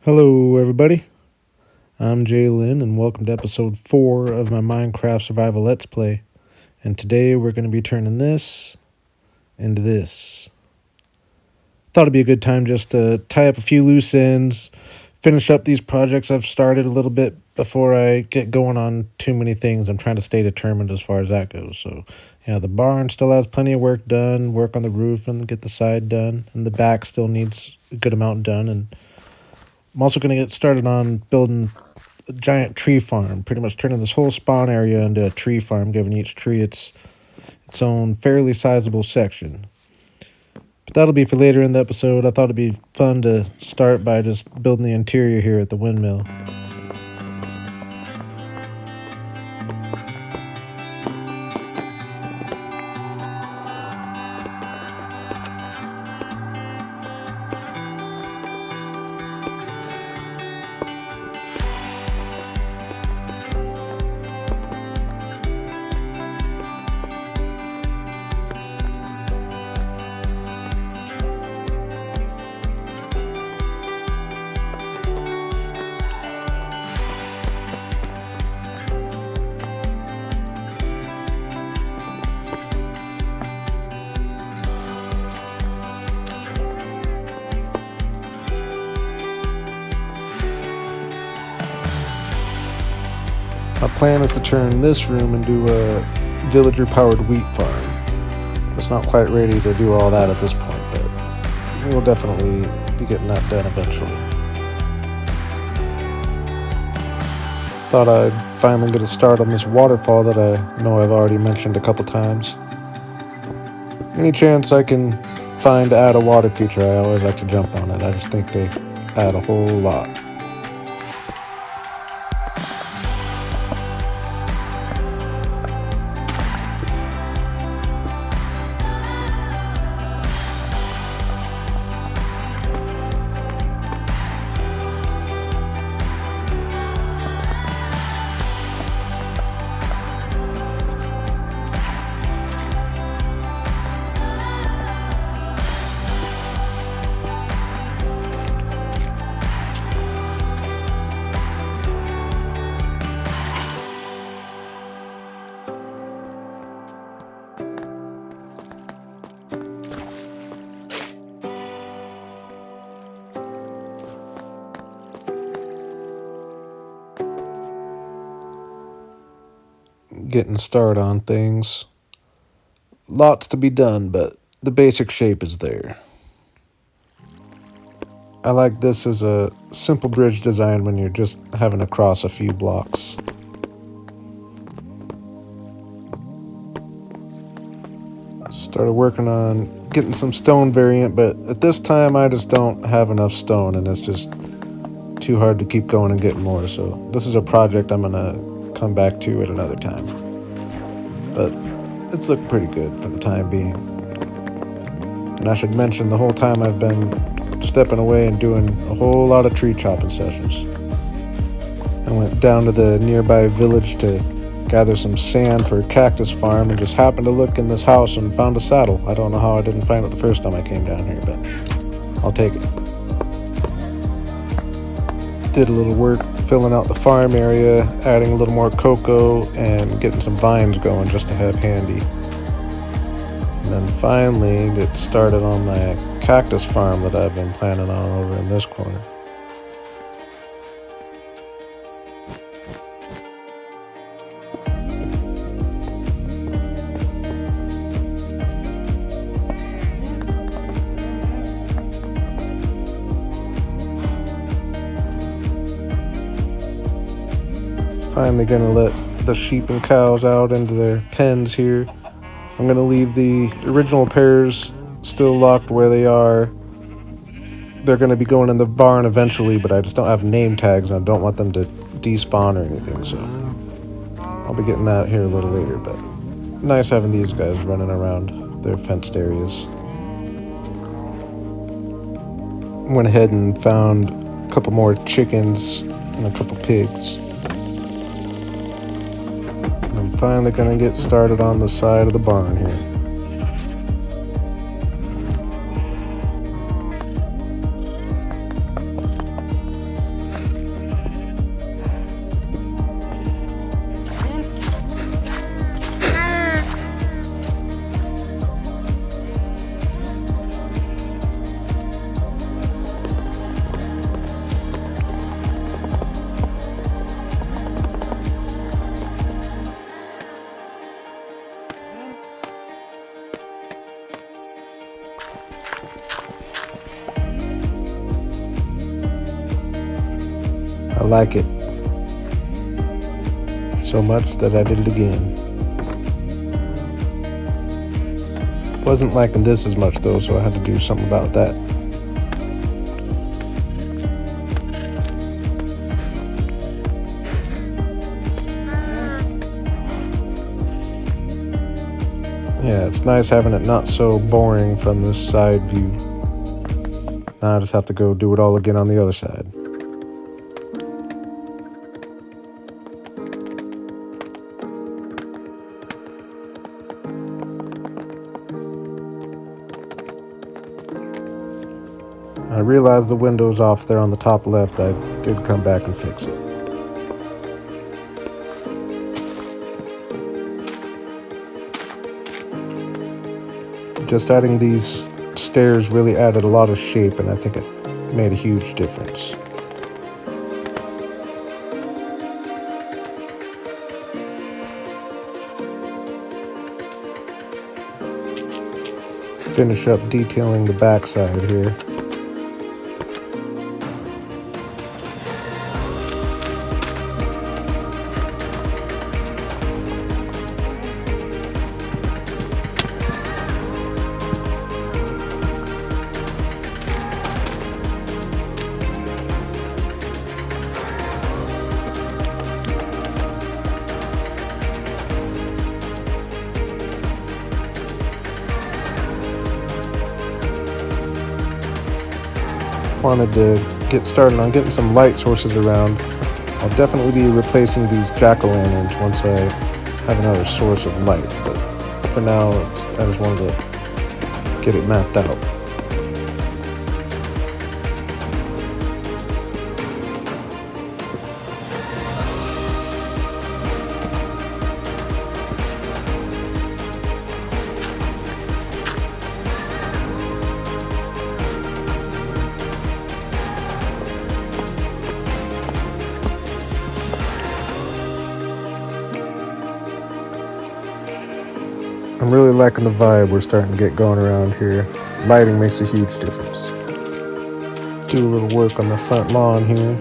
Hello, everybody. I'm Jalen, and welcome to episode 4 of my Minecraft Survival Let's Play. And today we're going to be turning this into this. Thought it'd be a good time just to tie up a few loose ends, finish up these projects I've started a little bit before I get going on too many things. I'm trying to stay determined as far as that goes. So, the barn still has plenty of work done, work on the roof and get the side done, and the back still needs a good amount done. And I'm also going to get started on building a giant tree farm, pretty much turning this whole spawn area into a tree farm, giving each tree its own fairly sizable section. But that'll be for later in the episode. I thought it'd be fun to start by just building the interior here at the windmill. My plan is to turn this room into a villager-powered wheat farm. It's not quite ready to do all that at this point, but we'll definitely be getting that done eventually. Thought I'd finally get a start on this waterfall that I know I've already mentioned a couple times. Any chance I can find to add a water feature, I always like to jump on it. I just think they add a whole lot. Getting started on things. Lots to be done, but the basic shape is there. I like this as a simple bridge design when you're just having to cross a few blocks. Started working on getting some stone variant, but at this time I just don't have enough stone and it's just too hard to keep going and getting more. So this is a project I'm gonna come back to at another time. But it's looked pretty good for the time being. And I should mention the whole time I've been stepping away and doing a whole lot of tree chopping sessions. I went down to the nearby village to gather some sand for a cactus farm and just happened to look in this house and found a saddle. I don't know how I didn't find it the first time I came down here, but I'll take it. Did a little work filling out the farm area, adding a little more cocoa and getting some vines going just to have handy. And then finally get started on my cactus farm that I've been planning on over in this corner. Finally gonna let the sheep and cows out into their pens here. I'm gonna leave the original pairs still locked where they are. They're gonna be going in the barn eventually, but I just don't have name tags and I don't want them to despawn or anything, so I'll be getting that here a little later. But nice having these guys running around their fenced areas. Went ahead and found a couple more chickens and a couple pigs. I'm finally gonna get started on the side of the barn here. I like it so much that I did it again. Wasn't liking this as much though, so I had to do something about that. Yeah, it's nice having it not so boring from this side view. Now I just have to go do it all again on the other side. I realized the window's off there on the top left. I did come back and fix it. Just adding these stairs really added a lot of shape, and I think it made a huge difference. Finish up detailing the backside here. Wanted to get started on getting some light sources around. I'll definitely be replacing these jack-o'-lanterns once I have another source of light, but for now I just wanted to get it mapped out. I'm really liking the vibe we're starting to get going around here. Lighting makes a huge difference. Do a little work on the front lawn here.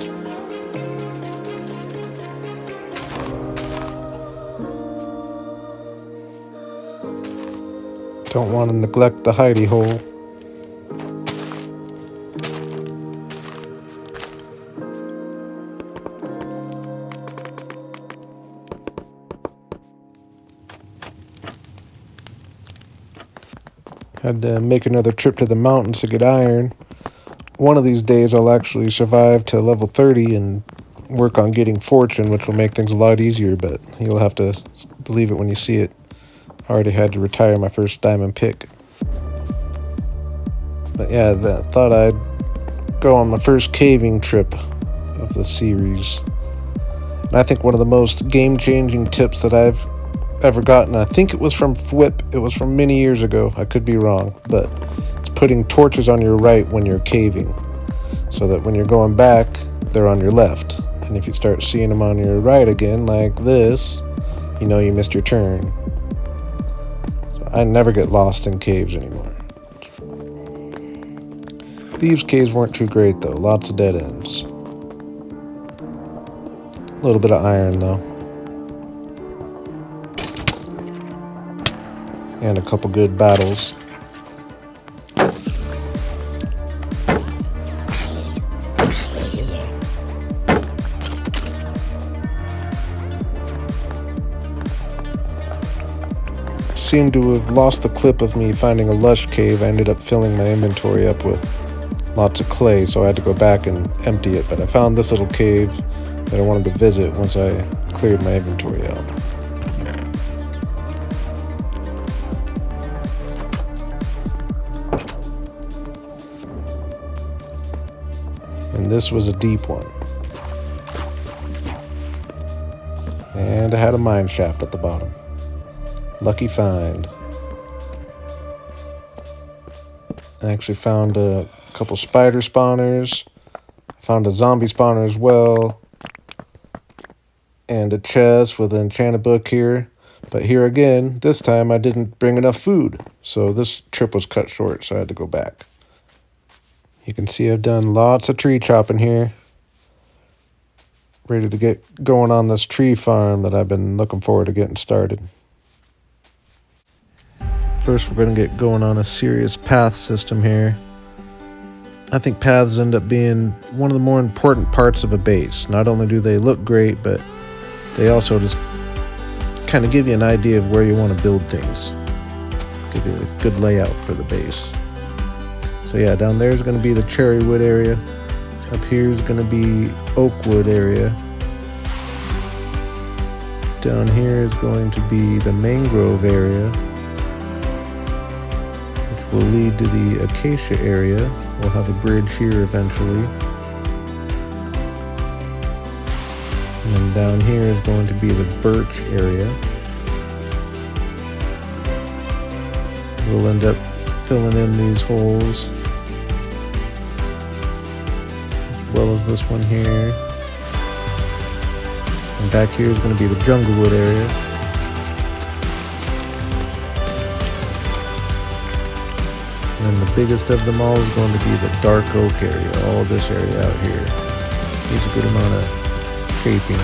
Don't want to neglect the hidey hole. Had to make another trip to the mountains to get iron. One of these days I'll actually survive to level 30 and work on getting fortune, which will make things a lot easier, but you'll have to believe it when you see it. I already had to retire my first diamond pick. But yeah, thought I'd go on my first caving trip of the series. And I think one of the most game-changing tips that I've ever gotten, I think it was from Whip, it was from many years ago, I could be wrong, but it's putting torches on your right when you're caving, so that when you're going back, they're on your left. And if you start seeing them on your right again, like this, you know you missed your turn. So I never get lost in caves anymore. Thieves' caves weren't too great though, lots of dead ends. A little bit of iron though. And a couple good battles. Seemed to have lost the clip of me finding a lush cave. I ended up filling my inventory up with lots of clay, so I had to go back and empty it. But I found this little cave that I wanted to visit once I cleared my inventory out. And this was a deep one. And I had a mine shaft at the bottom. Lucky find. I actually found a couple spider spawners. Found a zombie spawner as well. And a chest with an enchanted book here. But here again, this time I didn't bring enough food. So this trip was cut short, so I had to go back. You can see I've done lots of tree chopping here. ready to get going on this tree farm that I've been looking forward to getting started. First, we're going to get going on a serious path system here. I think paths end up being one of the more important parts of a base. Not only do they look great, but they also just kind of give you an idea of where you want to build things. Give you a good layout for the base. So yeah, down there is going to be the cherry wood area. Up here is going to be oak wood area. Down here is going to be the mangrove area, which will lead to the acacia area. We'll have a bridge here eventually. And then down here is going to be the birch area. We'll end up filling in these holes, as well as this one here. And back here is going to be the jungle wood area. And then the biggest of them all is going to be the dark oak area, all this area out here. Needs a good amount of shaping.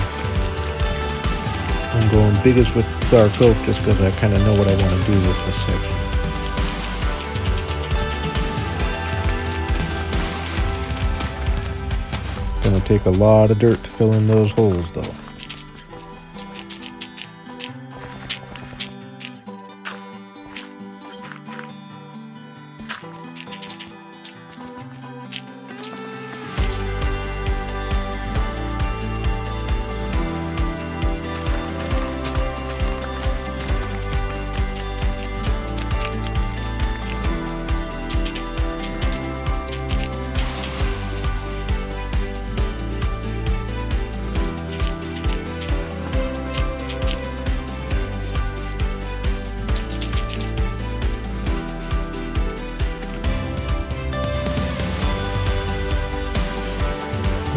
I'm going biggest with dark oak just because I kind of know what I want to do with this section. Gonna take a lot of dirt to fill in those holes though.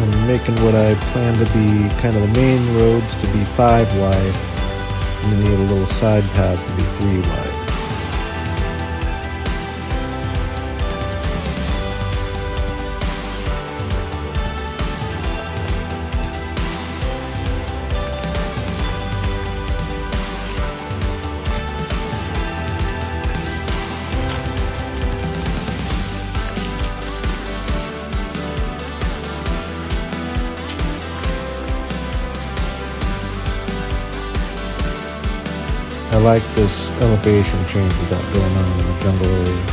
I'm making what I plan to be kind of the main roads to be 5 wide, and then you have a little side paths to be 3 wide. I like this elevation change we got going on in the jungle area.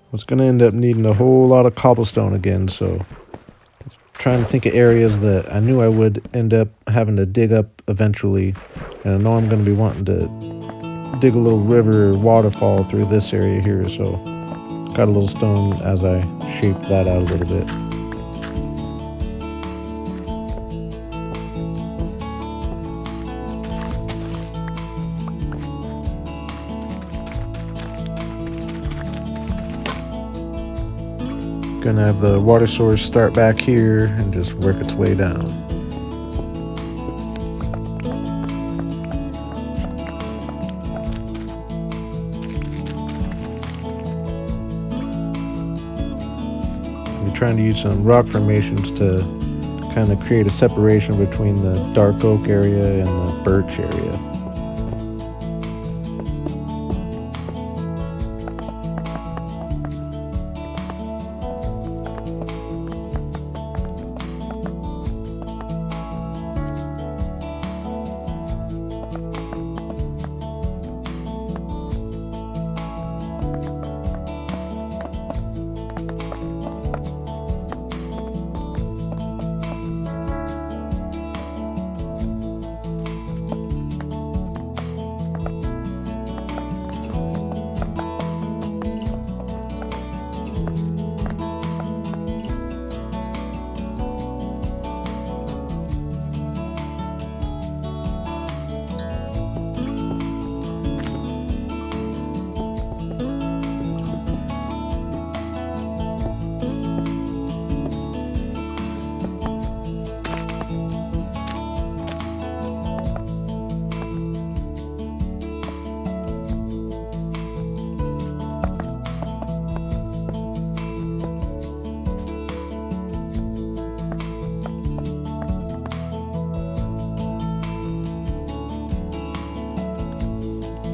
I was going to end up needing a whole lot of cobblestone again, so trying to think of areas that I knew I would end up having to dig up eventually, and I know I'm going to be wanting to dig a little river or waterfall through this area here, so got a little stone as I shaped that out a little bit. Gonna have the water source start back here and just work its way down. We're trying to use some rock formations to kind of create a separation between the dark oak area and the birch area.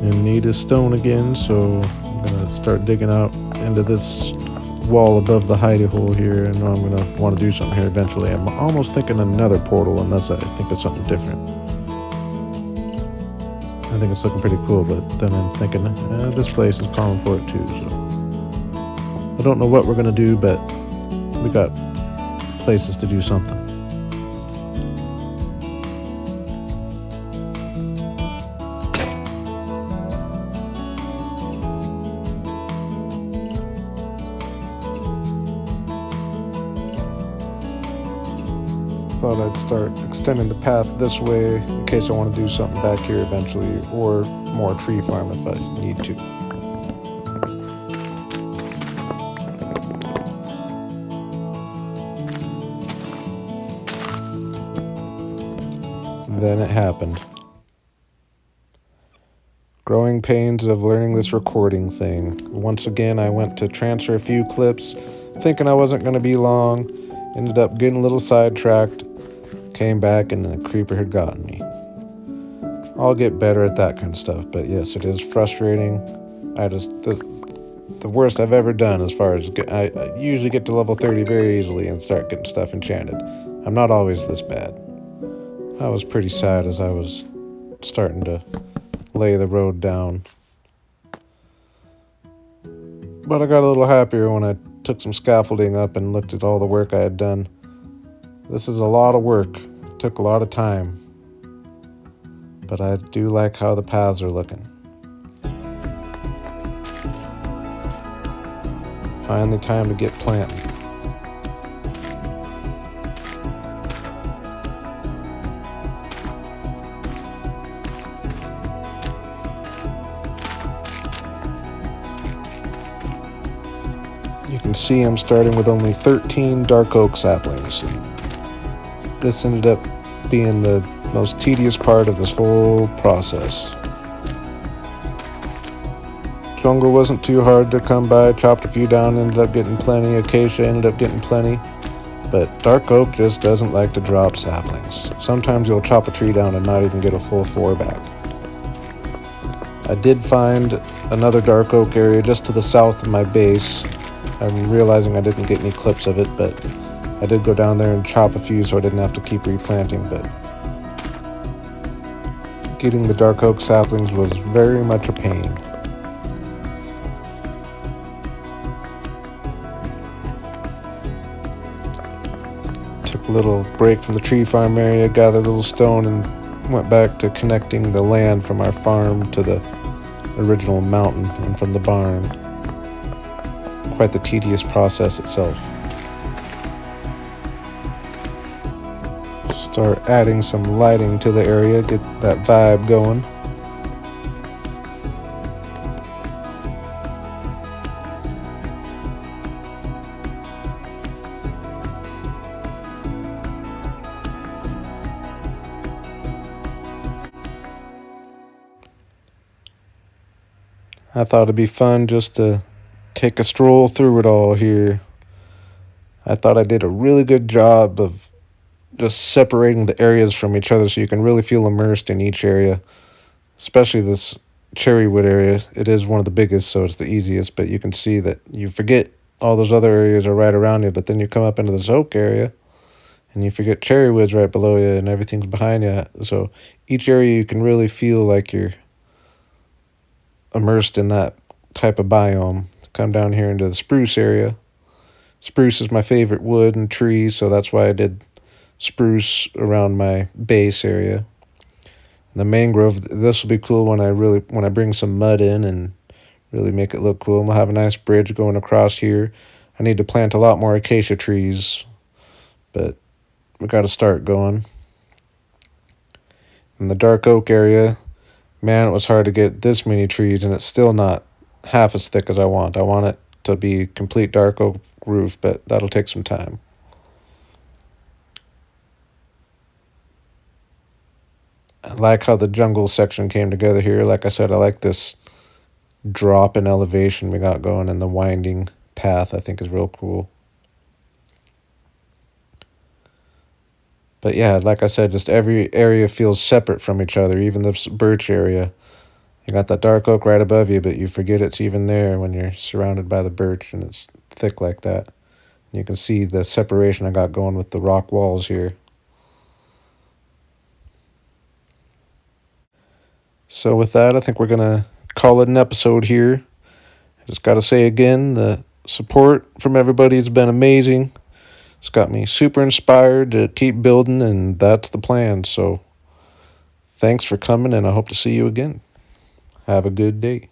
in need of stone again, so I'm gonna start digging out into this wall above the hidey hole here. I know I'm gonna want to do something here eventually. I'm almost thinking another portal, unless I think it's something different. I think it's looking pretty cool, but then I'm thinking this place is calling for it too, so I don't know what we're gonna do, but we got places to do something. Thought I'd start extending the path this way in case I want to do something back here eventually, or more tree farm if I need to. Then it happened. Growing pains of learning this recording thing. Once again, I went to transfer a few clips, thinking I wasn't going to be long. Ended up getting a little sidetracked. Came back and the creeper had gotten me. I'll get better at that kind of stuff, but yes, it is frustrating. The worst I've ever done as far as I usually get to level 30 very easily and start getting stuff enchanted. I'm not always this bad. I was pretty sad as I was starting to lay the road down. But I got a little happier when I took some scaffolding up and looked at all the work I had done. This is a lot of work. It took a lot of time. But I do like how the paths are looking. Finally time to get planting. You can see I'm starting with only 13 dark oak saplings. This ended up being the most tedious part of this whole process. Jungle wasn't too hard to come by, chopped a few down, ended up getting plenty. Acacia ended up getting plenty. But dark oak just doesn't like to drop saplings. Sometimes you'll chop a tree down and not even get a full 4 back. I did find another dark oak area just to the south of my base. I'm realizing I didn't get any clips of it, but I did go down there and chop a few so I didn't have to keep replanting. But getting the dark oak saplings was very much a pain. Took a little break from the tree farm area, gathered a little stone, and went back to connecting the land from our farm to the original mountain and from the barn. Quite the tedious process itself. Start adding some lighting to the area, get that vibe going. I thought it'd be fun just to take a stroll through it all here. I thought I did a really good job of just separating the areas from each other so you can really feel immersed in each area, especially this cherrywood area. It is one of the biggest, so it's the easiest, but you can see that you forget all those other areas are right around you, but then you come up into this oak area and you forget cherrywood's right below you and everything's behind you. So each area you can really feel like you're immersed in that type of biome. Come down here into the spruce area. Spruce is my favorite wood and tree, so that's why I did spruce around my base area. The mangrove, this will be cool when I bring some mud in and really make it look cool. We'll have a nice bridge going across here. I need to plant a lot more acacia trees, but we got to start going. In the dark oak area, man, it was hard to get this many trees, and it's still not half as thick as I want. I want it to be complete dark oak roof, but that'll take some time. I like how the jungle section came together here. Like I said, I like this drop in elevation we got going, and the winding path I think is real cool. But yeah, like I said, just every area feels separate from each other. Even this birch area, You got that dark oak right above you, but you forget it's even there when you're surrounded by the birch and it's thick like that. You can see the separation I got going with the rock walls here. So with that, I think we're going to call it an episode here. Just got to say again, the support from everybody has been amazing. It's got me super inspired to keep building, and that's the plan. So thanks for coming, and I hope to see you again. Have a good day.